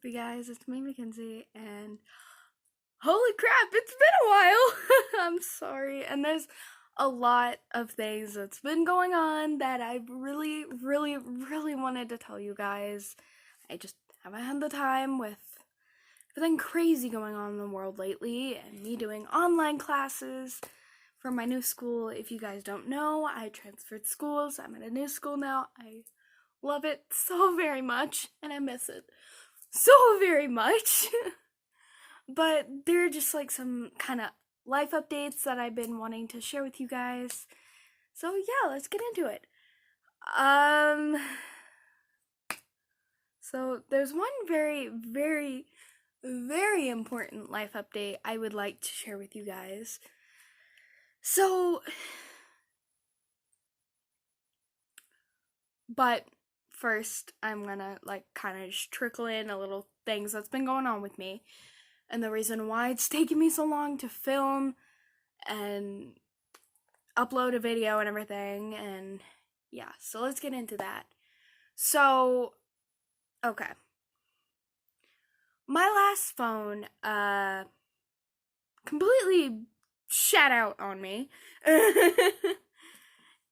You guys, it's me, Mackenzie, and holy crap, it's been a while! I'm sorry, and there's a lot of things that's been going on that I really wanted to tell you guys. I just haven't had the time with everything crazy going on in the world lately, and me doing online classes for my new school. If you guys don't know, I transferred schools. I'm at a new school now. I love it so very much, and I miss it so very much. But there are just like some kind of life updates that I've been wanting to share with you guys. So yeah, let's get into it. Um so there's one very important life update I would like to share with you guys. So but first I'm gonna like kind of just trickle in a little things that's been going on with me and the reason why it's taking me so long to film and upload a video and everything. And yeah, so let's get into that. So okay, my last phone completely shat out on me.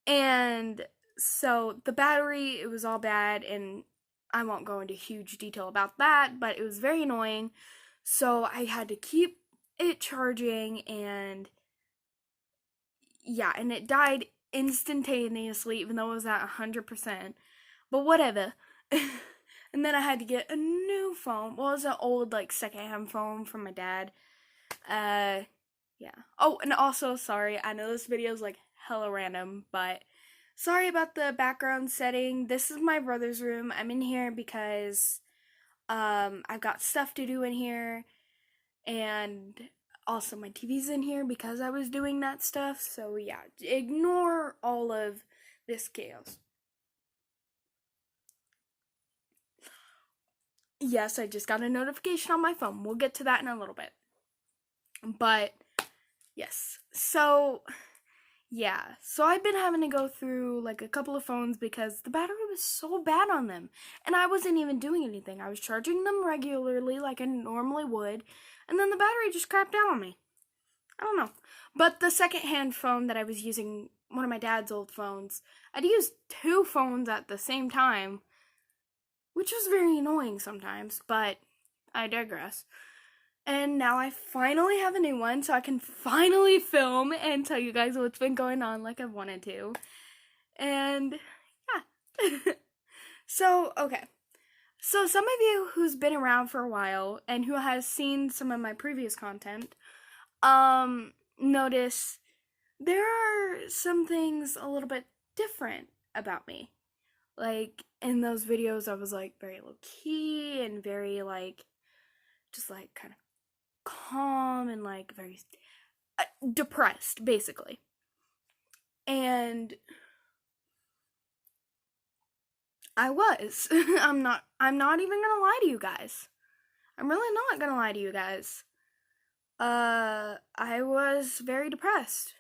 And so the battery, it was all bad, and I won't go into huge detail about that, but it was very annoying. So I had to keep it charging, and yeah, and it died instantaneously, even though it was at 100%. But whatever. And then I had to get a new phone. Well, it was an old, like, secondhand phone from my dad. Yeah. Oh, and also, sorry, I know this video is, like, hella random, but sorry about the background setting. This is my brother's room. I'm in here because, I've got stuff to do in here, and also my TV's in here because I was doing that stuff. So yeah, ignore all of this chaos. Yes, I just got a notification on my phone. We'll get to that in a little bit. But yes. So yeah. So I've been having to go through like a couple of phones because the battery was so bad on them. And I wasn't even doing anything. I was charging them regularly like I normally would, and then the battery just crapped out on me. I don't know. But the secondhand phone that I was using, one of my dad's old phones, I'd use two phones at the same time, which was very annoying sometimes, but I digress. And now I finally have a new one, so I can finally film and tell you guys what's been going on like I wanted to. And yeah. So, okay. So, some of you who's been around for a while and who has seen some of my previous content, notice there are some things a little bit different about me. Like in those videos, I was like very low key and very like just like kind of calm and like very depressed, basically. And I was. I'm not even gonna lie to you guys. I'm really not gonna lie to you guys. I was very depressed.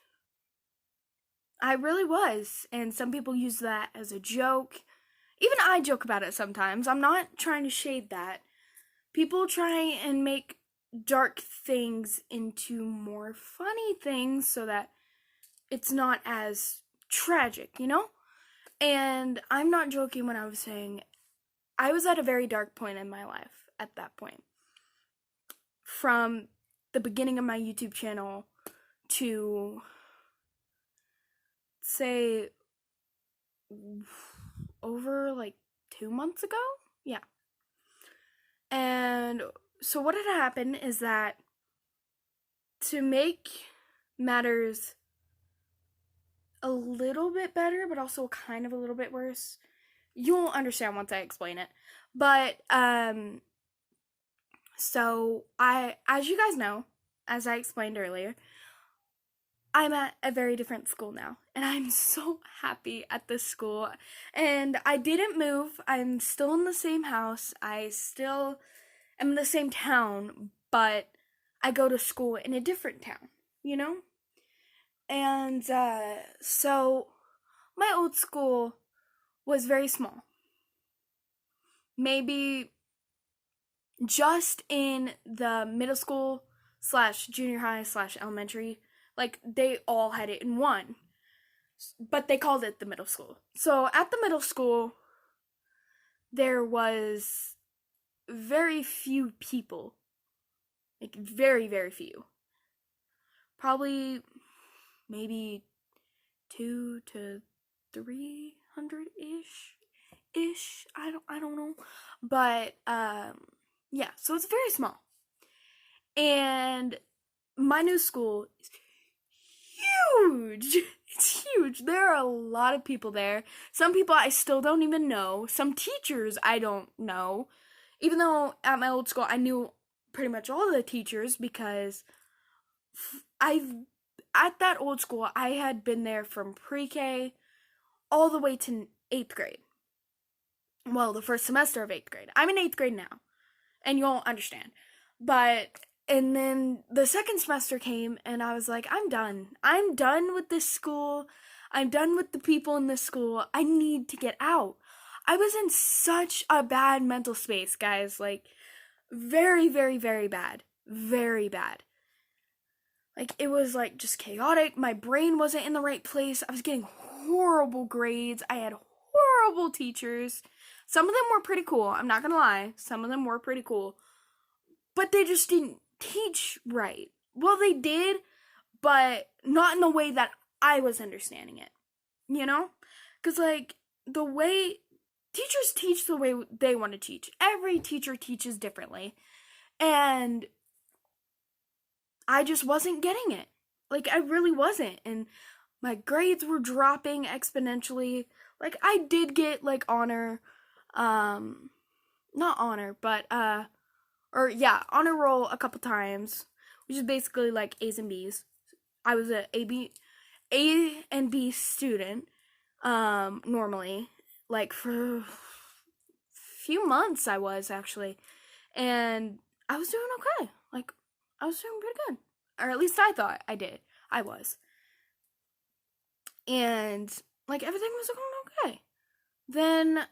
I really was. And some people use that as a joke. Even I joke about it sometimes. I'm not trying to shade that. People try and make dark things into more funny things so that it's not as tragic, you know? And I'm not joking when I was saying I was at a very dark point in my life at that point. From the beginning of my YouTube channel to say over like 2 months ago? Yeah. And so what had happened is that to make matters a little bit better, but also kind of a little bit worse, you'll understand once I explain it. But, so as you guys know, as I explained earlier, I'm at a very different school now, and I'm so happy at this school. And I didn't move. I'm still in the same house. I still am in the same town, but I go to school in a different town, you know? And so my old school was very small. Maybe just in the middle school slash junior high slash elementary, like they all had it in one, but they called it the middle school. So at the middle school, there was very few people, like very, very few. Probably maybe 200 to 300 ish. I don't know. But yeah, so it's very small. And my new school is huge. It's huge. There are a lot of people there. Some people I still don't even know. Some teachers I don't know. Even though at my old school I knew pretty much all the teachers because I've at that old school I had been there from pre-K all the way to 8th grade. Well, the first semester of 8th grade. I'm in 8th grade now, and you'll understand. But and then the second semester came and I was like, I'm done. I'm done with this school. I'm done with the people in this school. I need to get out. I was in such a bad mental space, guys. Like, very, very, very bad. Very bad. Like, it was like just chaotic. My brain wasn't in the right place. I was getting horrible grades. I had horrible teachers. Some of them were pretty cool. I'm not gonna lie. Some of them were pretty cool. But they just didn't teach right. Well, they did, but not in the way that I was understanding it. You know? Because, like, the way teachers teach the way they want to teach. Every teacher teaches differently. And I just wasn't getting it. Like, I really wasn't. And my grades were dropping exponentially. Like, I did get, like, honor, not honor, but, honor roll a couple times, which is basically like A's and B's. I was a A and B student, normally, like for a few months I was actually, and I was doing okay. Like, I was doing pretty good, or at least I thought I did. I was, and like everything was going okay. Then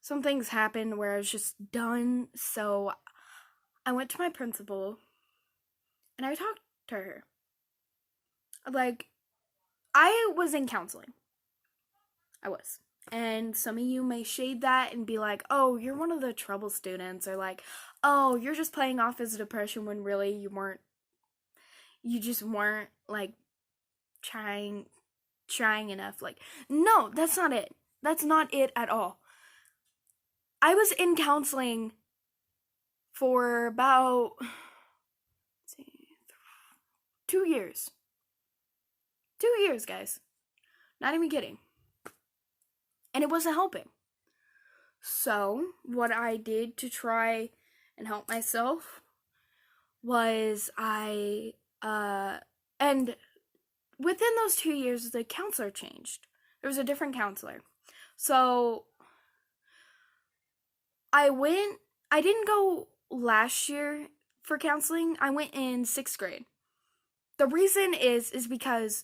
some things happened where I was just done, so I went to my principal and I talked to her. Like, I was in counseling. I was. And some of you may shade that and be like, oh, you're one of the trouble students, or like, oh, you're just playing off as depression when really you just weren't, like, trying enough. Like, no, that's not it. That's not it at all. I was in counseling for about 2 years. 2 years, guys. Not even kidding. And it wasn't helping. So, what I did to try and help myself was and within those 2 years, the counselor changed. There was a different counselor. So, I didn't go last year for counseling. I went in 6th grade. The reason is because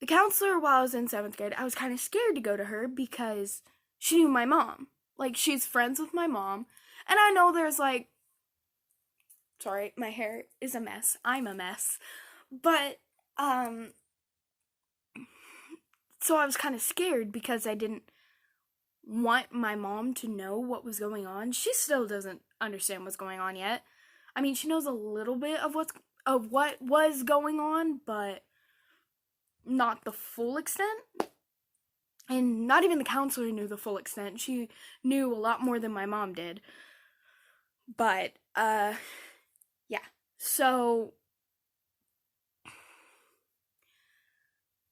the counselor, while I was in 7th grade, I was kind of scared to go to her because she knew my mom. Like, she's friends with my mom. And I know there's like, sorry, my hair is a mess. I'm a mess. But, so I was kind of scared because I didn't want my mom to know what was going on. She still doesn't understand what's going on yet. I mean, she knows a little bit of what was going on, but not the full extent. And not even the counselor knew the full extent. She knew a lot more than my mom did. But, yeah. So,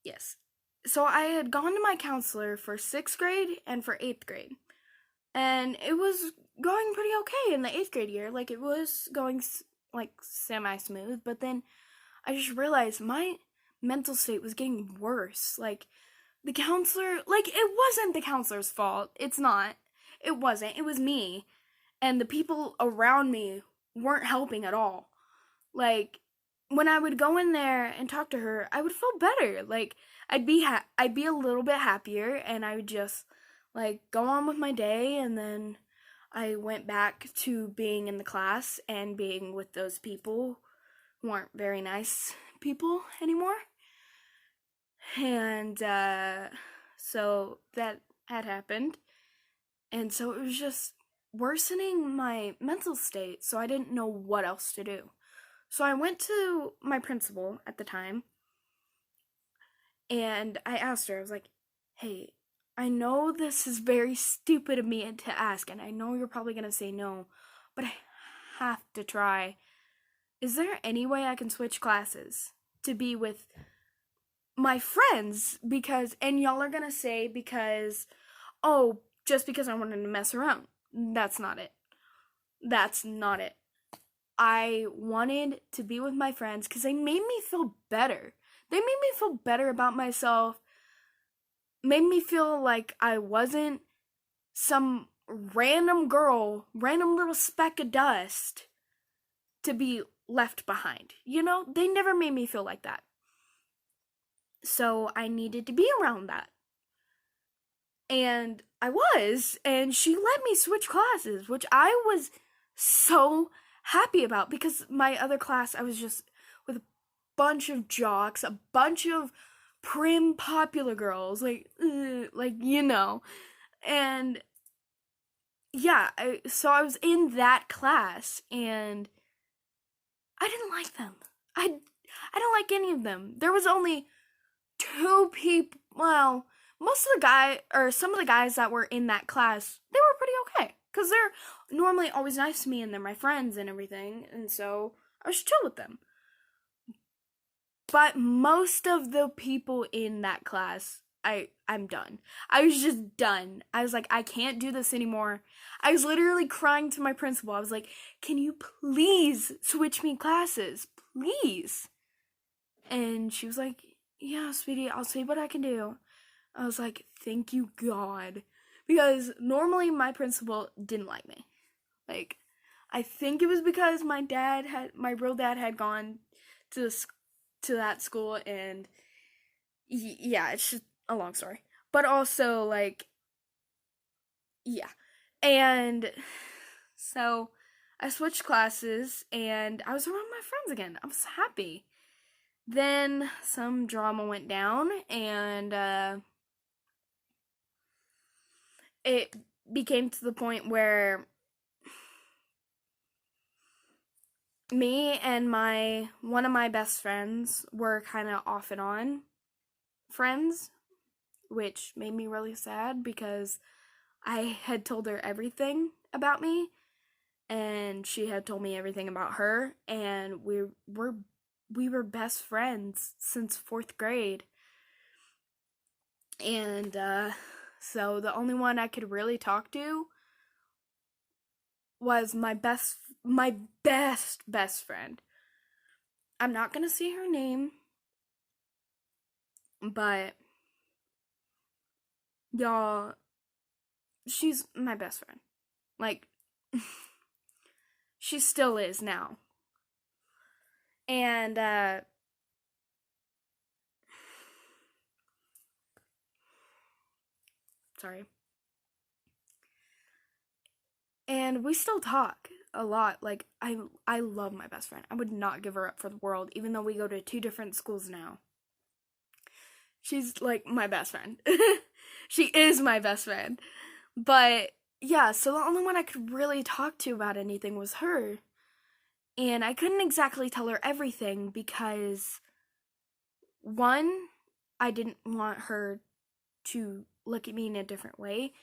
yes. So I had gone to my counselor for 6th grade and for 8th grade. And it was going pretty okay in the 8th grade year. Like, it was going, like, semi-smooth. But then I just realized my mental state was getting worse. Like, the counselor, like, it wasn't the counselor's fault. It's not. It wasn't. It was me. And the people around me weren't helping at all. Like, when I would go in there and talk to her, I would feel better. Like, I'd be a little bit happier, and I would just, like, go on with my day, and then I went back to being in the class and being with those people who aren't very nice people anymore. And so that had happened. And so it was just worsening my mental state, so I didn't know what else to do. So I went to my principal at the time and I asked her, I was like, hey, I know this is very stupid of me to ask, and I know you're probably going to say no, but I have to try. Is there any way I can switch classes to be with my friends? Because, and y'all are going to say because, oh, just because I wanted to mess around. That's not it. That's not it. I wanted to be with my friends because they made me feel better. They made me feel better about myself, made me feel like I wasn't some random girl, random little speck of dust to be left behind. You know, they never made me feel like that. So I needed to be around that. And I was, and she let me switch classes, which I was so happy about because my other class, I was just with a bunch of jocks, a bunch of prim popular girls, like you know. And yeah, so I was in that class and I didn't like them. I didn't like any of them. There was only two people, well, most of the guy or some of the guys that were in that class, they were pretty okay cuz they're normally always nice to me and they're my friends and everything, and so I was chill with them. But most of the people in that class, I'm done. I was just done. I was like, I can't do this anymore. I was literally crying to my principal. I was like, can you please switch me classes? Please. And she was like, yeah, sweetie, I'll see what I can do. I was like, thank you, God. Because normally my principal didn't like me. Like, I think it was because my real dad had gone to that school, and yeah, it's just a long story. But also, like, yeah. And so I switched classes and I was around my friends again. I was happy. Then some drama went down and it became to the point where me and one of my best friends were kind of off and on friends, which made me really sad because I had told her everything about me and she had told me everything about her, and we were best friends since 4th grade. And so the only one I could really talk to was my best friend. I'm not going to say her name, but y'all, she's my best friend. Like, she still is now. And sorry. And we still talk a lot. Like, I love my best friend. I would not give her up for the world, even though we go to 2 different schools now. She's like my best friend. She is my best friend. But yeah, so the only one I could really talk to about anything was her. And I couldn't exactly tell her everything because, one, I didn't want her to look at me in a different way.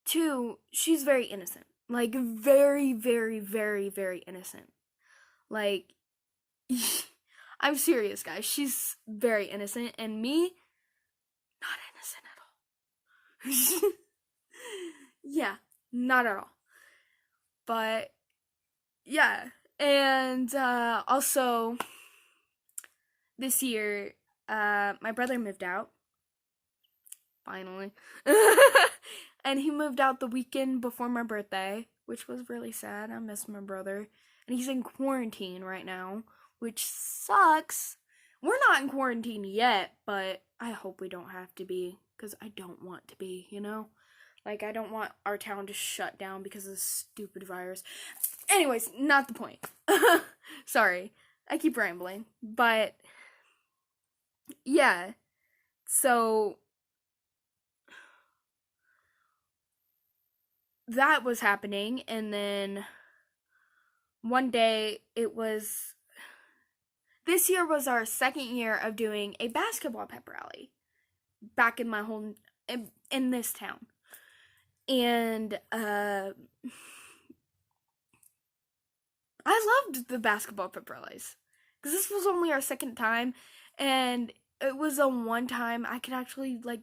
2, she's very innocent. Like, very, very, very, very innocent. Like, I'm serious, guys. She's very innocent, and me, not innocent at all. Yeah, not at all. But, yeah. And also, this year, my brother moved out. Finally. And he moved out the weekend before my birthday, which was really sad. I miss my brother. And he's in quarantine right now, which sucks. We're not in quarantine yet, but I hope we don't have to be, because I don't want to be, you know? Like, I don't want our town to shut down because of this stupid virus. Anyways, not the point. Sorry, I keep rambling. But, yeah. So, that was happening, and then one day this year was our second year of doing a basketball pep rally back in my home, in this town. And, I loved the basketball pep rallies. Because this was only our second time, and it was the one time I could actually, like,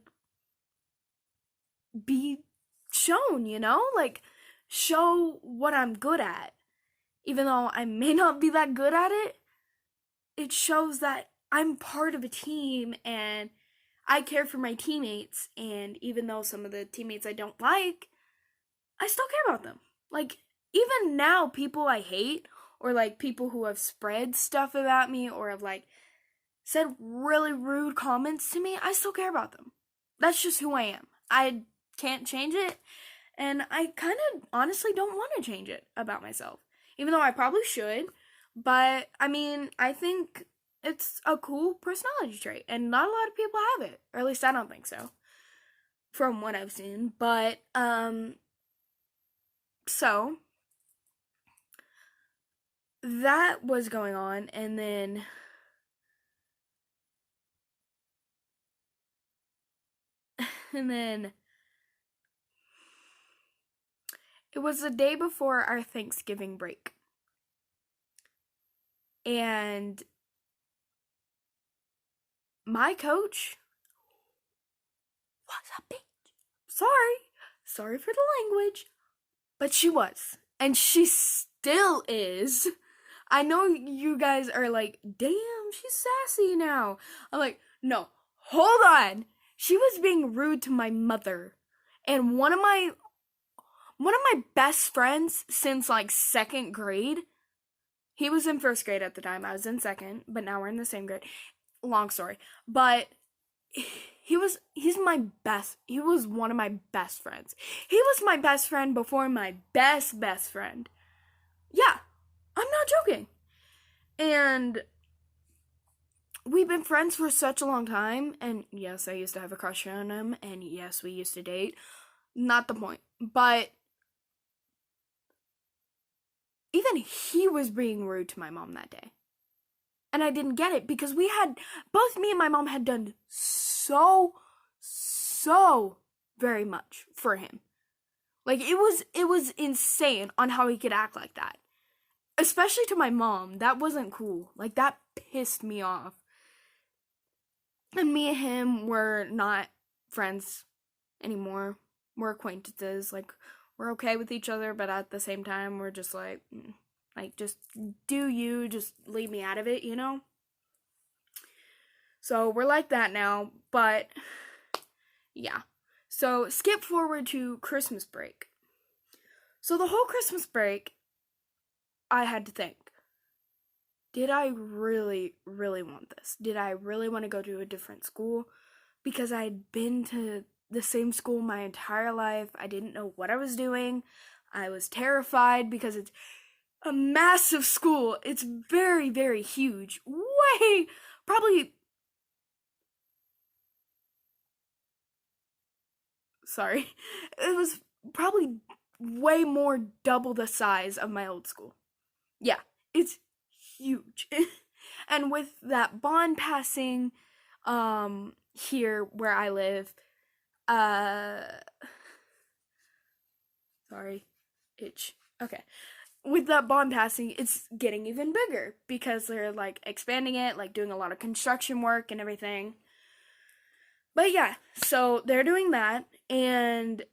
be shown, like, show what I'm good at. Even though I may not be that good at it, it shows that I'm part of a team and I care for my teammates. And even though some of the teammates I don't like, I still care about them. Like, even now, people I hate, or like people who have spread stuff about me, or have like said really rude comments to me, I still care about them. That's just who I am. I can't change it, and I kind of honestly don't want to change it about myself. Even though I probably should, but I mean, I think it's a cool personality trait, and not a lot of people have it, or at least I don't think so, from what I've seen. But, so, that was going on, and then it was the day before our Thanksgiving break. And my coach was a bitch. Sorry for the language, but she was. And she still is. I know you guys are like, damn, she's sassy now. I'm like, no, hold on. She was being rude to my mother. And one of my best friends since like second grade, he was in first grade at the time. I was in second, but now we're in the same grade. Long story. But he was one of my best friends. He was my best friend before my best friend. Yeah, I'm not joking. And we've been friends for such a long time, and yes, I used to have a crush on him, and yes, we used to date. Not the point. But even he was being rude to my mom that day. And I didn't get it because both me and my mom had done so very much for him. Like, it was insane on how he could act like that. Especially to my mom. That wasn't cool. Like, that pissed me off. And me and him were not friends anymore. We're acquaintances. Like, we're okay with each other, but at the same time, we're just like, just do you, just leave me out of it, So we're like that now, but yeah. So skip forward to Christmas break. So the whole Christmas break, I had to think, did I really, really want this? Did I really want to go to a different school? Because I had been to the same school my entire life. I didn't know what I was doing. I was terrified because it's a massive school. It's very, very huge. It was probably way more double the size of my old school. Yeah, it's huge. And with that bond passing, here where I live, sorry, itch. Okay. With that bond passing, it's getting even bigger because they're like expanding it, like doing a lot of construction work and everything. But yeah, so they're doing that, and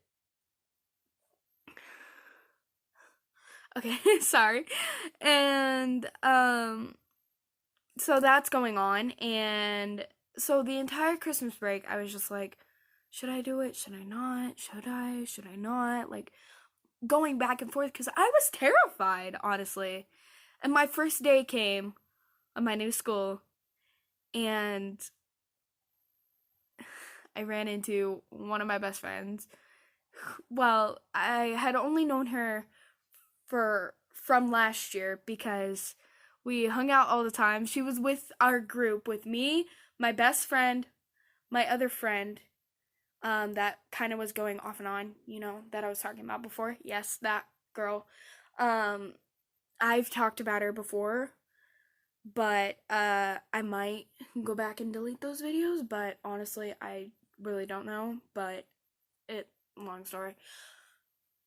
okay, sorry. And so that's going on, and so the entire Christmas break I was just like, should I do it? Should I not? Should I not? Like, going back and forth because I was terrified, honestly. And my first day came of my new school, and I ran into one of my best friends well, I had only known her from last year because we hung out all the time. She was with our group with me, my best friend, my other friend, that kind of was going off and on, that I was talking about before. Yes, that girl. Um, I've talked about her before, but I might go back and delete those videos, but honestly, I really don't know, but long story.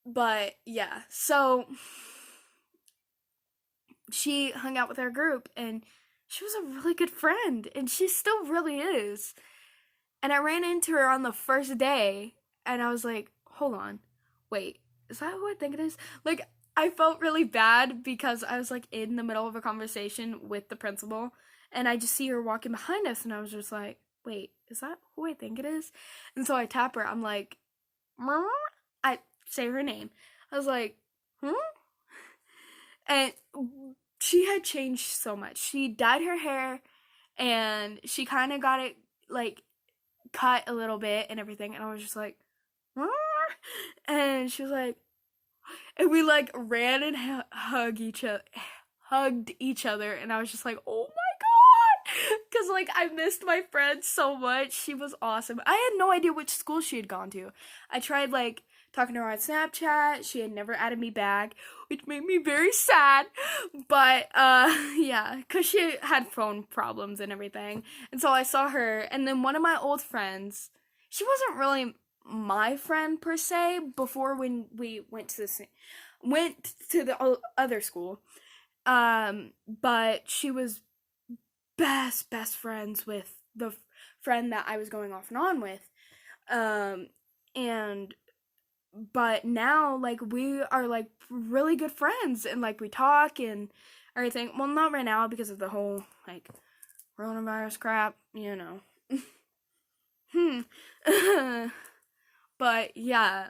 But yeah, so she hung out with our group and she was a really good friend and she still really is. And I ran into her on the first day and I was like, hold on, wait, is that who I think it is? Like, I felt really bad because I was like in the middle of a conversation with the principal and I just see her walking behind us and I was just like, wait, is that who I think it is? And so I tap her. I'm like, Mama? I say her name. I was like, hmm? And she had changed so much. She dyed her hair and she kind of got it like cut a little bit and everything. And I was just like, Mama? And she was like, and we like ran and hugged each other, and I was just like, oh my god, because like I missed my friend so much. She was awesome. I had no idea which school she had gone to. I tried like talking to her on Snapchat. She had never added me back, which made me very sad. But yeah, because she had phone problems and everything, and so I saw her, and then one of my old friends. She wasn't really my friend per se before when we went to the other school, but she was best friends with the friend that I was going off and on with, and but now like we are like really good friends and like we talk and everything. Well, not right now because of the whole like coronavirus crap, But yeah,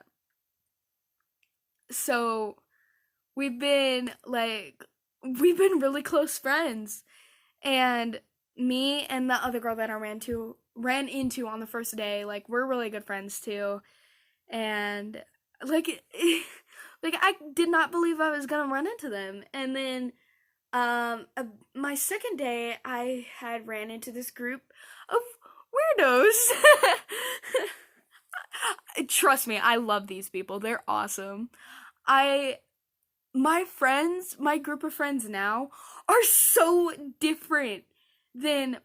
so we've been really close friends, and me and the other girl that I ran into on the first day, like we're really good friends too, and like like I did not believe I was gonna run into them, and then my second day I had ran into this group of weirdos. Trust me, I love these people. They're awesome. I my group of friends now are so different than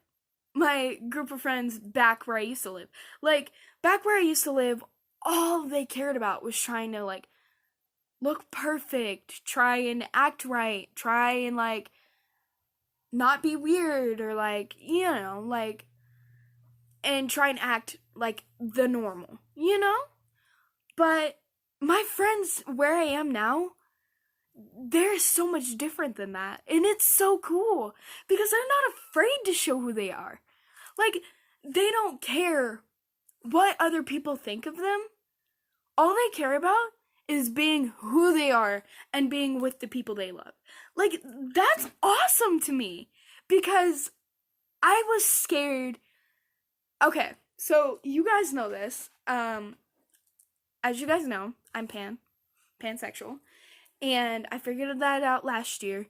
my group of friends back where I used to live. Like back where I used to live, all they cared about was trying to like look perfect, try and act right, try and like not be weird or like, like and try and act like the normal. But my friends where I am now, they're so much different than that. And it's so cool because they're not afraid to show who they are. Like, they don't care what other people think of them. All they care about is being who they are and being with the people they love. Like, that's awesome to me because I was scared. Okay, so you guys know this. As you guys know, I'm pansexual. And I figured that out last year.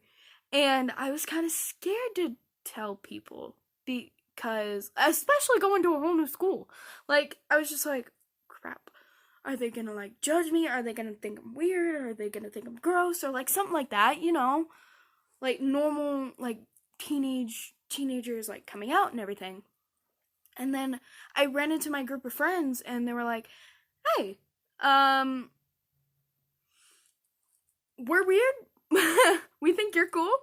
And I was kind of scared to tell people because, especially going to a whole new school. Like, I was just like, crap. Are they gonna, like, judge me? Are they gonna think I'm weird? Are they gonna think I'm gross? Or, like, something like that, Like, normal, like, teenagers, like, coming out and everything. And then I ran into my group of friends, and they were like, hey, we're weird. We think you're cool.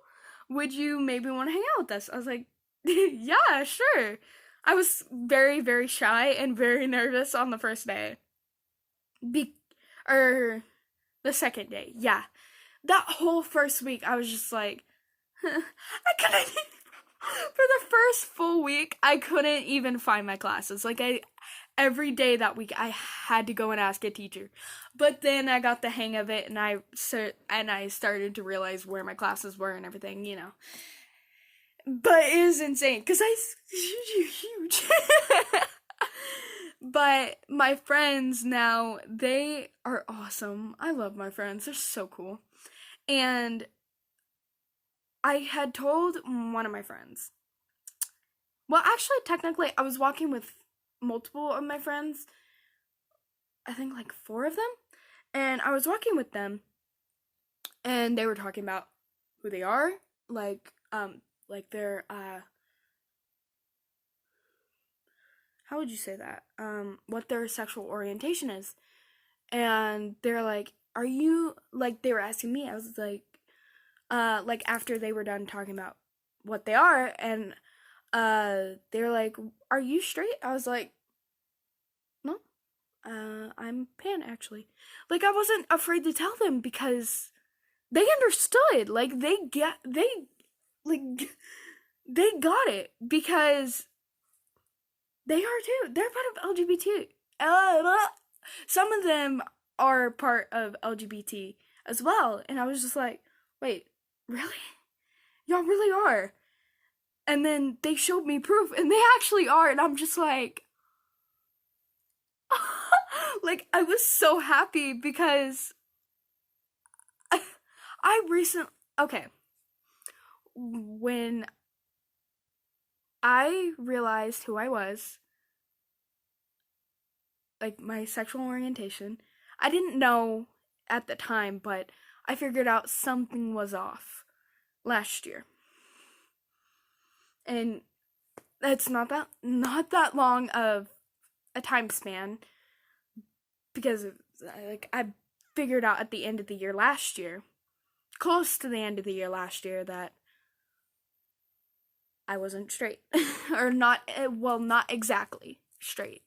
Would you maybe want to hang out with us? I was like, yeah, sure. I was very, very shy and very nervous on the first day. Or the second day, yeah. That whole first week, I was just like, I couldn't, for the first full week, I couldn't even find my classes. Like, every day that week I had to go and ask a teacher. But then I got the hang of it and I started to realize where my classes were and everything, But it was insane because I huge. But my friends now, they are awesome. I love my friends. They're so cool. And I had told one of my friends. Well, actually, technically, I was walking with multiple of my friends. I think like 4 of them. And I was walking with them, and they were talking about who they are, like their how would you say that? What their sexual orientation is. And they're like, "Are you like?" They were asking me. I was like after they were done talking about what they are, and they're like, "Are you straight?" I was like, "No, I'm pan actually." Like I wasn't afraid to tell them because they understood. Like they got it because they are too. They're part of LGBT. Some of them are part of LGBT as well, and I was just like, wait, really? Y'all really are? And then they showed me proof, and they actually are, and I'm just like, like I was so happy because I recently, okay, when I realized who I was, like my sexual orientation, I didn't know at the time, but I figured out something was off last year. And it's not that long of a time span because like I figured out at the end of the year last year, close to the end of the year last year, that I wasn't straight or not, well, not exactly straight.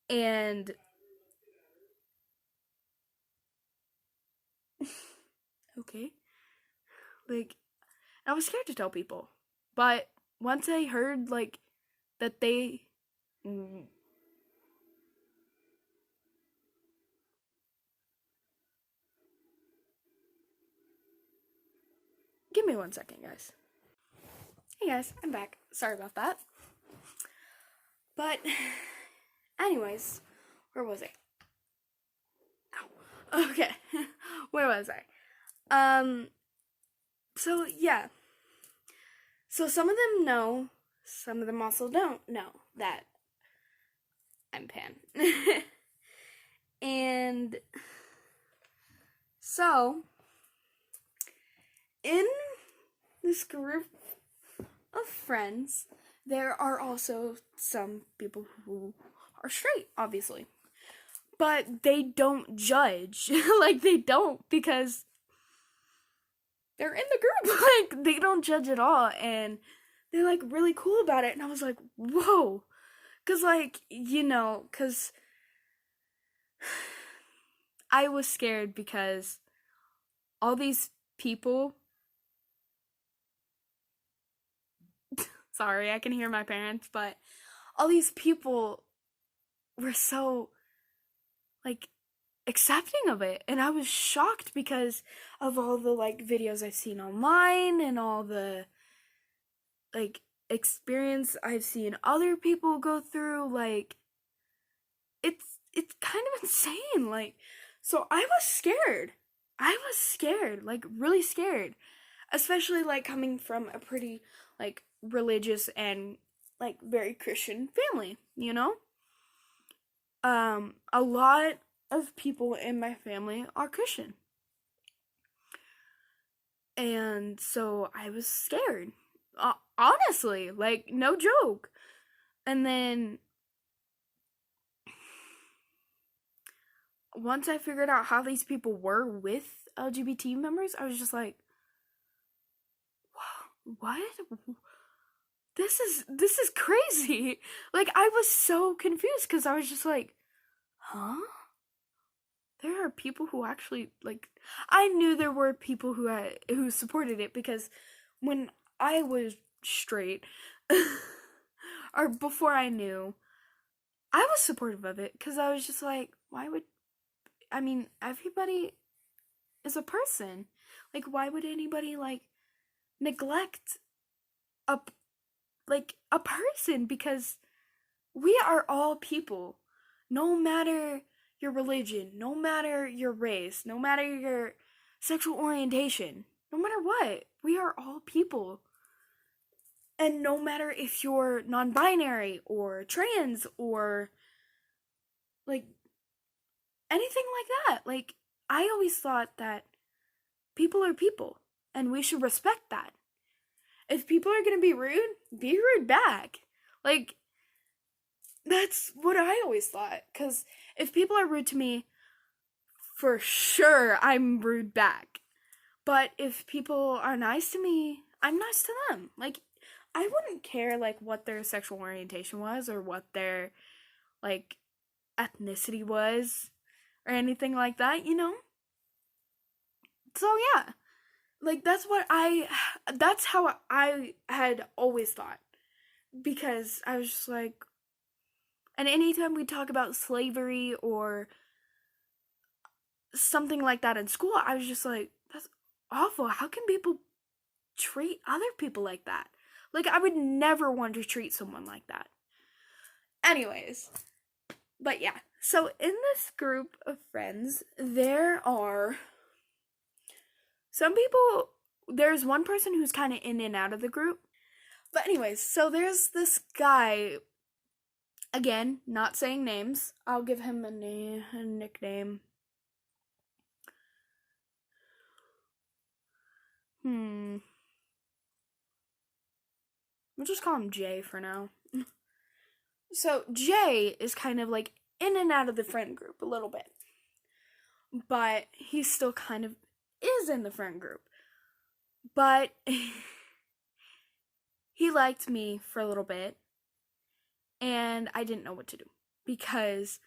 And okay, like I was scared to tell people, but once I heard like that they mm, give me 1 second, guys. Hey guys, I'm back. Sorry about that. But anyways, where was I? Ow. Okay. Where was I? Um so yeah. So some of them know, some of them also don't know that I'm pan. And so in this group of friends, there are also some people who are straight, obviously. But they don't judge. Like, they don't because they're in the group. Like, they don't judge at all. And they're, like, really cool about it. And I was like, whoa. Because, like, because I was scared because all these people. Sorry, I can hear my parents, but all these people were so like accepting of it, and I was shocked because of all the like videos I've seen online and all the like experience I've seen other people go through. Like it's kind of insane. Like, so I was scared, like really scared, especially like coming from a pretty like religious and like very Christian family. A lot of people in my family are Christian. And so I was scared. Honestly, like no joke. And then once I figured out how these people were with LGBT members, I was just like, what? This is crazy. Like I was so confused cuz I was just like, huh? There are people who actually like I knew there were people who supported it because when I was straight or before I knew, I was supportive of it cuz I was just like, why would I mean, everybody is a person. Like why would anybody like neglect a like a person because we are all people. No matter your religion, no matter your race, no matter your sexual orientation, no matter what, we are all people. And no matter if you're non binary or trans or like anything like that, like, I always thought that people are people and we should respect that. If people are gonna be rude back. Like, that's what I always thought. Because if people are rude to me, for sure I'm rude back. But if people are nice to me, I'm nice to them. Like, I wouldn't care, like, what their sexual orientation was or what their, like, ethnicity was or anything like that, you know? So, yeah. Like, that's how I had always thought. Because I was just like, and anytime we talk about slavery or something like that in school, I was just like, that's awful. How can people treat other people like that? Like, I would never want to treat someone like that. Anyways, but yeah. So in this group of friends, there are some people, there's one person who's kind of in and out of the group. But anyways, so there's this guy, again, not saying names. I'll give him a nickname. We'll just call him Jay for now. So Jay is kind of like in and out of the friend group a little bit. But he still kind of is in the friend group. But he liked me for a little bit. And I didn't know what to do. Because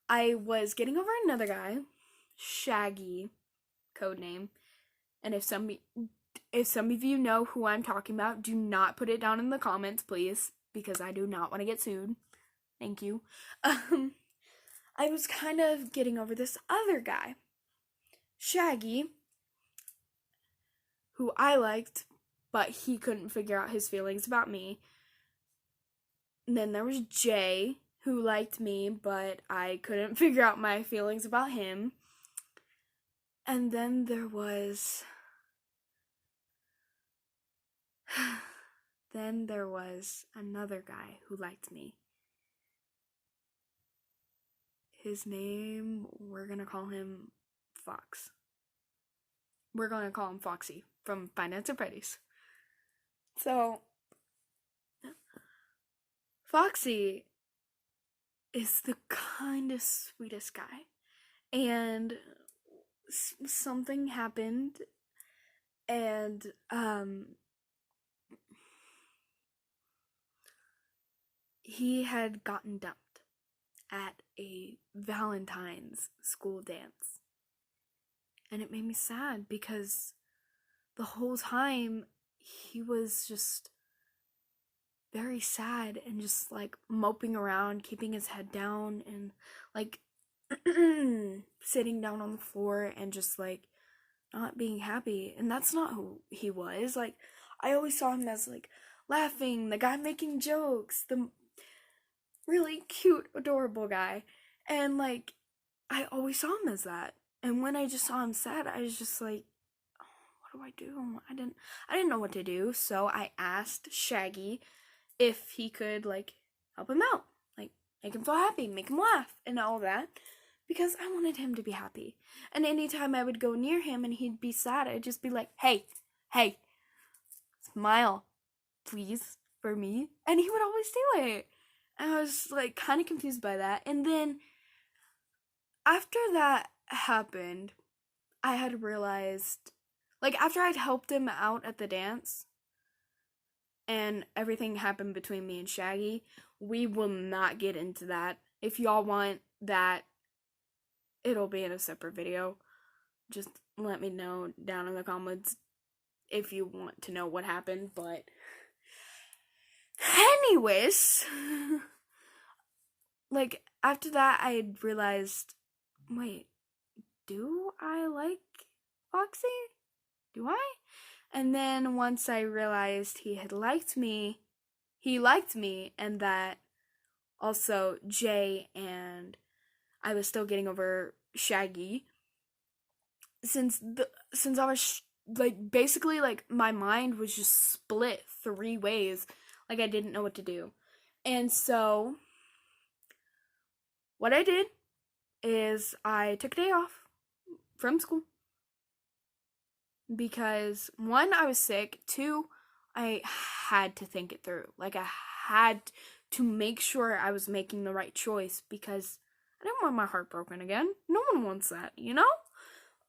I was getting over another guy, Shaggy, codename. And if some of you know who I'm talking about, do not put it down in the comments, please, because I do not want to get sued. Thank you. I was kind of getting over this other guy, Shaggy, who I liked, but he couldn't figure out his feelings about me. And then there was Jay, who liked me, but I couldn't figure out my feelings about him. And then there was another guy who liked me. His name, we're gonna call him Fox. We're gonna call him Foxy from Five Nights at Freddy's. So, Foxy is the kindest, sweetest guy. And something happened, and he had gotten dumped at a Valentine's school dance. And it made me sad because the whole time he was just very sad and just like moping around, keeping his head down and like sitting down on the floor and just like not being happy. And that's not who he was. Like, I always saw him as like laughing, the guy making jokes, the really cute, adorable guy. And like, I always saw him as that. And when I just saw him sad, I was just like, oh, what do I do? I didn't know what to do. So I asked Shaggy if he could like help him out, like make him feel happy, make him laugh, and all that, because I wanted him to be happy. And anytime I would go near him and he'd be sad, I'd just be like, hey, smile, please, for me. And he would always do it. And I was like kind of confused by that. And then after that happened, I had realized, like, after I'd helped him out at the dance and everything happened between me and Shaggy, we will not get into that. If y'all want that, it'll be in a separate video. Just let me know down in the comments if you want to know what happened. But anyways, like, after that I had realized, wait, do I like Foxy? Do I? And then once I realized he liked me, and that also Jay and I was still getting over Shaggy. Since I was like basically like my mind was just split 3 ways, like I didn't know what to do. And so what I did is I took a day off from school because one, I was sick, two, I had to think it through. Like I had to make sure I was making the right choice because I didn't want my heart broken again. No one wants that, you know?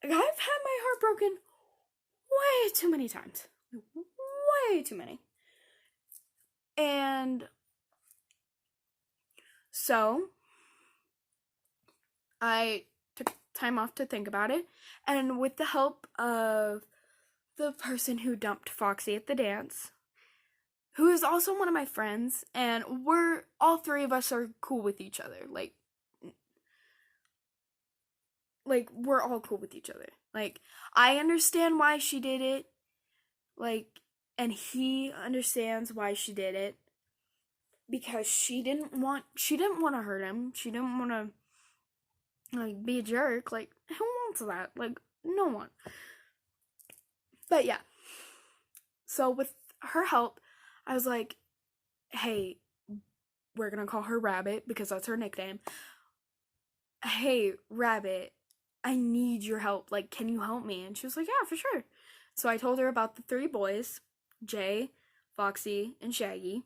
Like I've had my heart broken way too many times. Way too many. And so I took time off to think about it, and with the help of the person who dumped Foxy at the dance, who is also one of my friends, and we're all three of us are cool with each other. Like we're all cool with each other. Like I understand why she did it. Like and he understands why she did it because she didn't want to hurt him. She didn't want to like be a jerk. Like who wants that? Like no one. But yeah. So with her help, I was like, "Hey, we're going to call her Rabbit because that's her nickname. Hey, Rabbit, I need your help. Like, can you help me?" And she was like, "Yeah, for sure." So I told her about the 3 boys, Jay, Foxy, and Shaggy.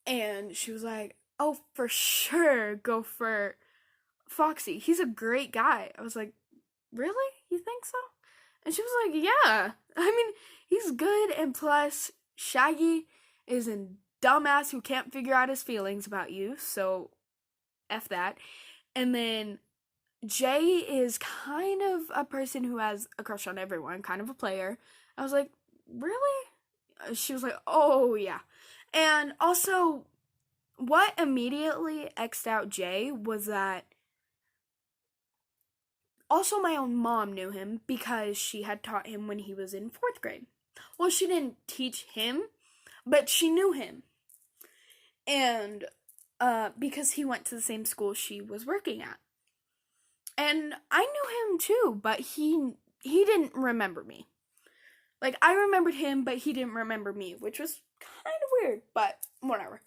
And she was like, "Oh, for sure, go for Foxy. He's a great guy." I was like, "Really? You think so?" And she was like, "Yeah. I mean, he's good, and plus, Shaggy is a dumbass who can't figure out his feelings about you, so F that. And then Jay is kind of a person who has a crush on everyone, kind of a player." I was like, "Really?" She was like, "Oh, yeah." And also, what immediately X'd out Jay was that also my own mom knew him because she had taught him when he was in 4th grade. Well, she didn't teach him, but she knew him. And because he went to the same school she was working at. And I knew him too, but he didn't remember me. Like I remembered him, but he didn't remember me, which was kind of weird, but whatever.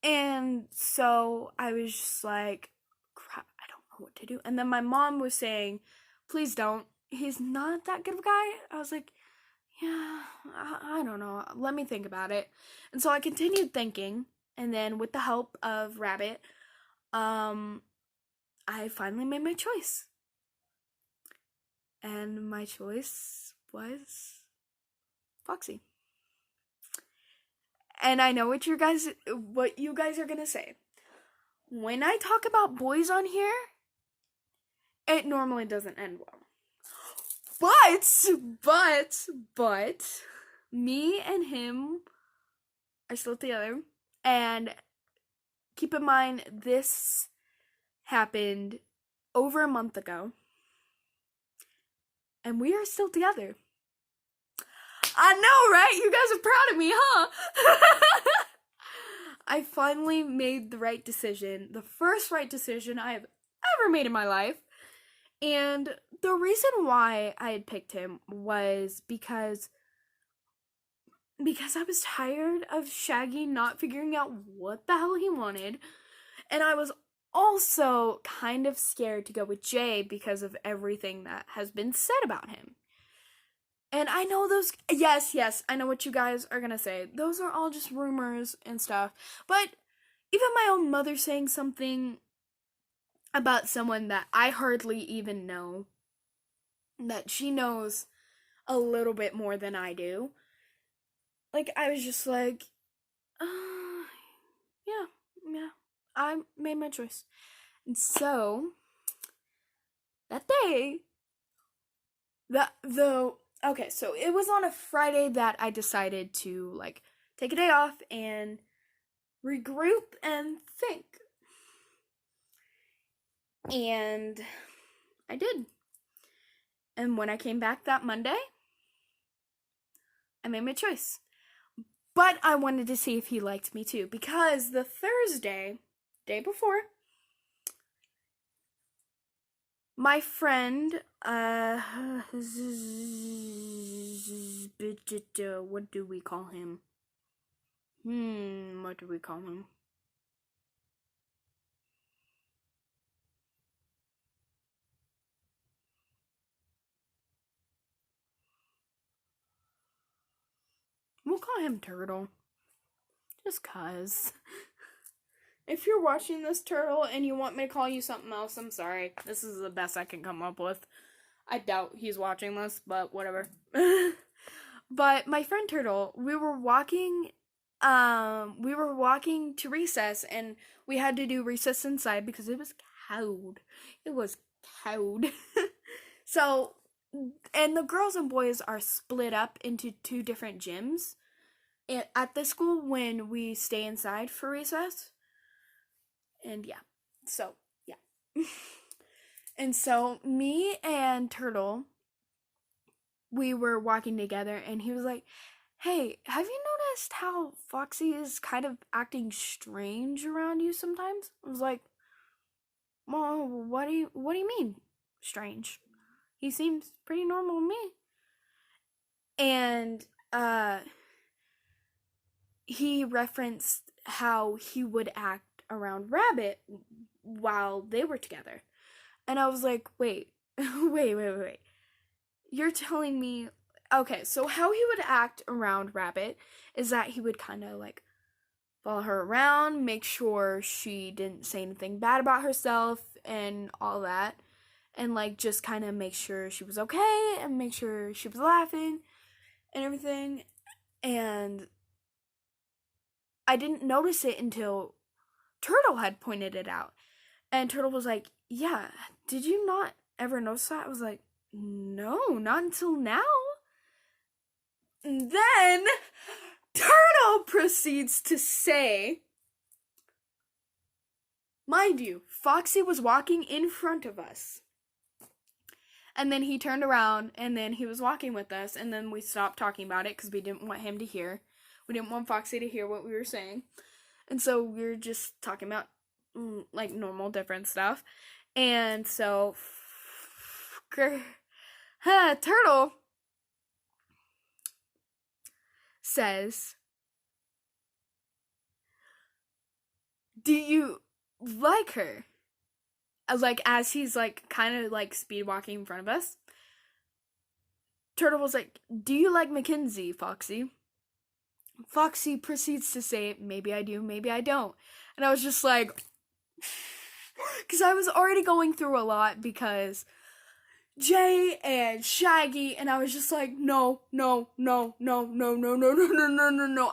And so I was just like, crap, I don't know what to do. And then my mom was saying, "Please don't. He's not that good of a guy." I was like, "Yeah, I don't know. Let me think about it." And so I continued thinking, and then with the help of Rabbit, I finally made my choice. And my choice was Foxy. And I know what you guys are going to say. When I talk about boys on here, it normally doesn't end well. But me and him are still together. And keep in mind, this happened over a month ago. And we are still together. I know, right? You guys are proud of me, huh? I finally made the right decision. The first right decision I have ever made in my life. And the reason why I had picked him was because I was tired of Shaggy not figuring out what the hell he wanted. And I was also kind of scared to go with Jay because of everything that has been said about him. And I know yes, I know what you guys are gonna say. Those are all just rumors and stuff. But even my own mother saying something about someone that I hardly even know, that she knows a little bit more than I do, like, I was just like, yeah, I made my choice. And so, that day, okay, so it was on a Friday that I decided to, like, take a day off and regroup and think. And I did. And when I came back that Monday, I made my choice. But I wanted to see if he liked me too, because the Thursday, day before, My friend, what do we call him? What do we call him? We'll call him Turtle. Just cuz. If you're watching this, Turtle, and you want me to call you something else, I'm sorry. This is the best I can come up with. I doubt he's watching this, but whatever. But my friend Turtle, we were walking to recess, and we had to do recess inside because it was cold. It was cold. So, and the girls and boys are split up into two different gyms at the school when we stay inside for recess. And yeah, so yeah. And so me and Turtle, we were walking together, and he was like, "Hey, have you noticed how Foxy is kind of acting strange around you sometimes?" I was like, "Well, what do you mean strange? He seems pretty normal to me." And he referenced how he would act around Rabbit while they were together. And I was like, "Wait. Wait. You're telling me, okay, so how he would act around Rabbit is that he would kind of like follow her around, make sure she didn't say anything bad about herself and all that, and like just kind of make sure she was okay and make sure she was laughing and everything." And I didn't notice it until Turtle had pointed it out. And Turtle was like, "Yeah, did you not ever notice that?" I was like, "No, not until now." And then Turtle proceeds to say, mind you, Foxy was walking in front of us. And then he turned around, and then he was walking with us, and then we stopped talking about it because we didn't want him to hear. We didn't want Foxy to hear what we were saying. And so we were just talking about like normal different stuff. And so Turtle says, "Do you like her?" Like as he's like kind of like speed walking in front of us. Turtle was like, "Do you like Mackenzie, Foxy?" Foxy proceeds to say, "Maybe I do, maybe I don't." And I was just like, because I was already going through a lot because Jay and Shaggy, and I was just like, no, no.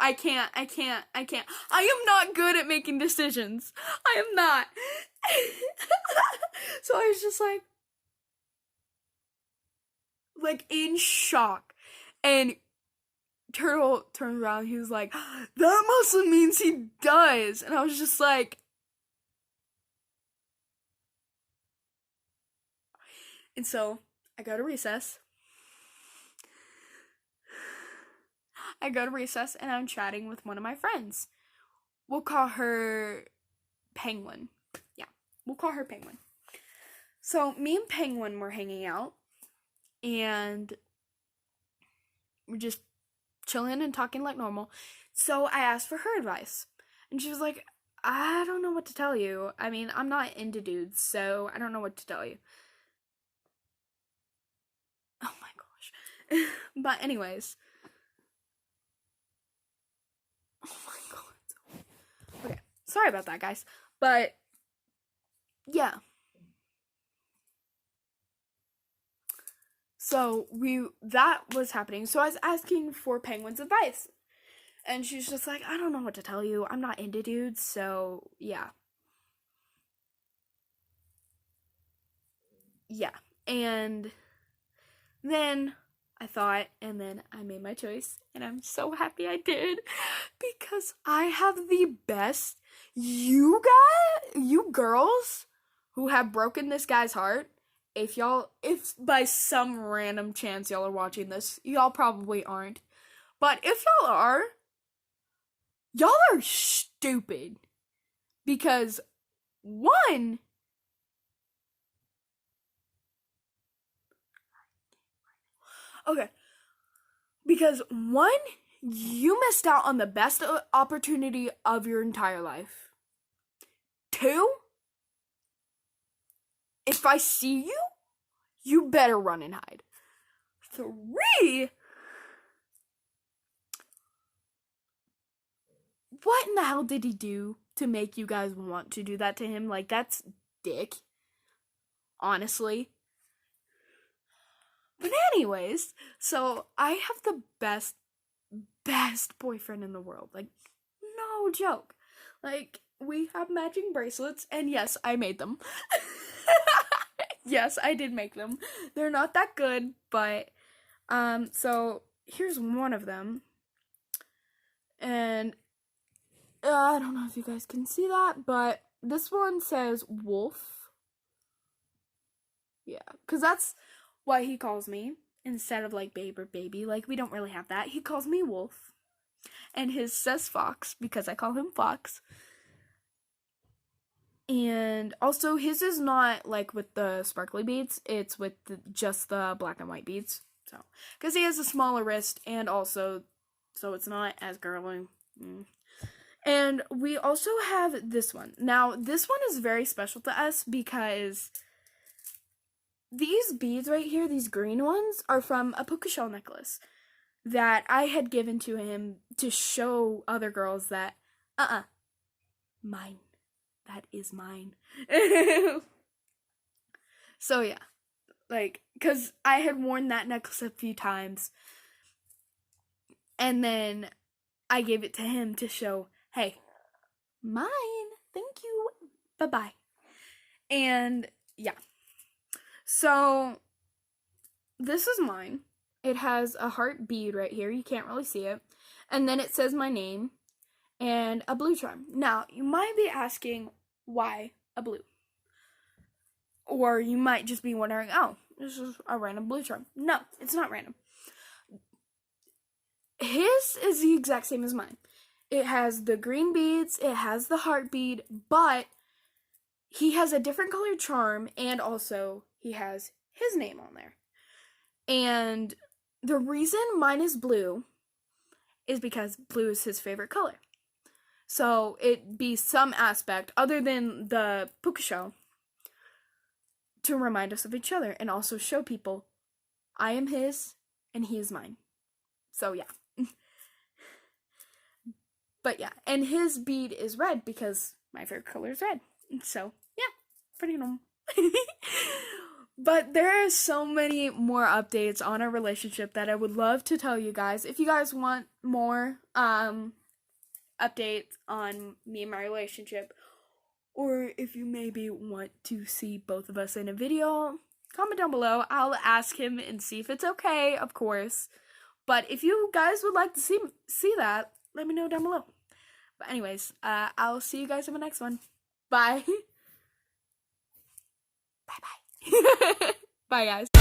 I can't. I am not good at making decisions. I am not. So I was just like in shock. And Turtle turned around, he was like, "That must means he does." And I was just like, and so I go to recess. And I'm chatting with one of my friends. We'll call her Penguin. Yeah, we'll call her Penguin. So me and Penguin were hanging out, and we're just chilling and talking like normal. So I asked for her advice, and she was like, "I don't know what to tell you. I mean, I'm not into dudes, so I don't know what to tell you." Oh my gosh. But anyways. Oh my god. Okay. Sorry about that, guys. But yeah. So that was happening. So I was asking for Penguin's advice. And she's just like, "I don't know what to tell you. I'm not into dudes, so yeah." Yeah. And then I thought, and then I made my choice, and I'm so happy I did because I have the best. You girls who have broken this guy's heart, if by some random chance y'all are watching this, y'all probably aren't. But if y'all are stupid because one, Okay. Because one, you missed out on the best opportunity of your entire life. Two, if I see you, you better run and hide. Three, what in the hell did he do to make you guys want to do that to him? Like, that's dick. Honestly. But anyways, so I have the best boyfriend in the world. Like, no joke. Like, we have matching bracelets, and yes, I made them. Yes, I did make them. They're not that good, but so here's one of them. And I don't know if you guys can see that, but this one says wolf. Yeah, because that's what he calls me instead of like babe or baby. Like, we don't really have that. He calls me wolf. And his says fox because I call him fox. And also, his is not like with the sparkly beads, it's with just the black and white beads. So, because he has a smaller wrist, and also, so it's not as girly. And we also have this one. Now, this one is very special to us because these beads right here, these green ones, are from a puka shell necklace that I had given to him to show other girls that, mine. That is mine. So yeah, like, because I had worn that necklace a few times, and then I gave it to him to show, hey, mine, thank you, bye-bye. And yeah, so this is mine. It has a heart bead right here, you can't really see it, and then it says my name, and a blue charm. Now, you might be asking, why a blue? Or you might just be wondering, oh, this is a random blue charm. No, it's not random. His is the exact same as mine. It has the green beads, it has the heart bead, but he has a different colored charm, and also he has his name on there. And the reason mine is blue is because blue is his favorite color. So it'd be some aspect other than the puka shell to remind us of each other and also show people I am his and he is mine. So yeah. But yeah, and his bead is red because my favorite color is red. So yeah, pretty normal. But there are so many more updates on our relationship that I would love to tell you guys. If you guys want more updates on me and my relationship, or if you maybe want to see both of us in a video, comment down below. I'll ask him and see if it's okay, of course. But if you guys would like to see that, let me know down below. But anyways, I'll see you guys in the next one. Bye. Bye-bye. Bye, guys.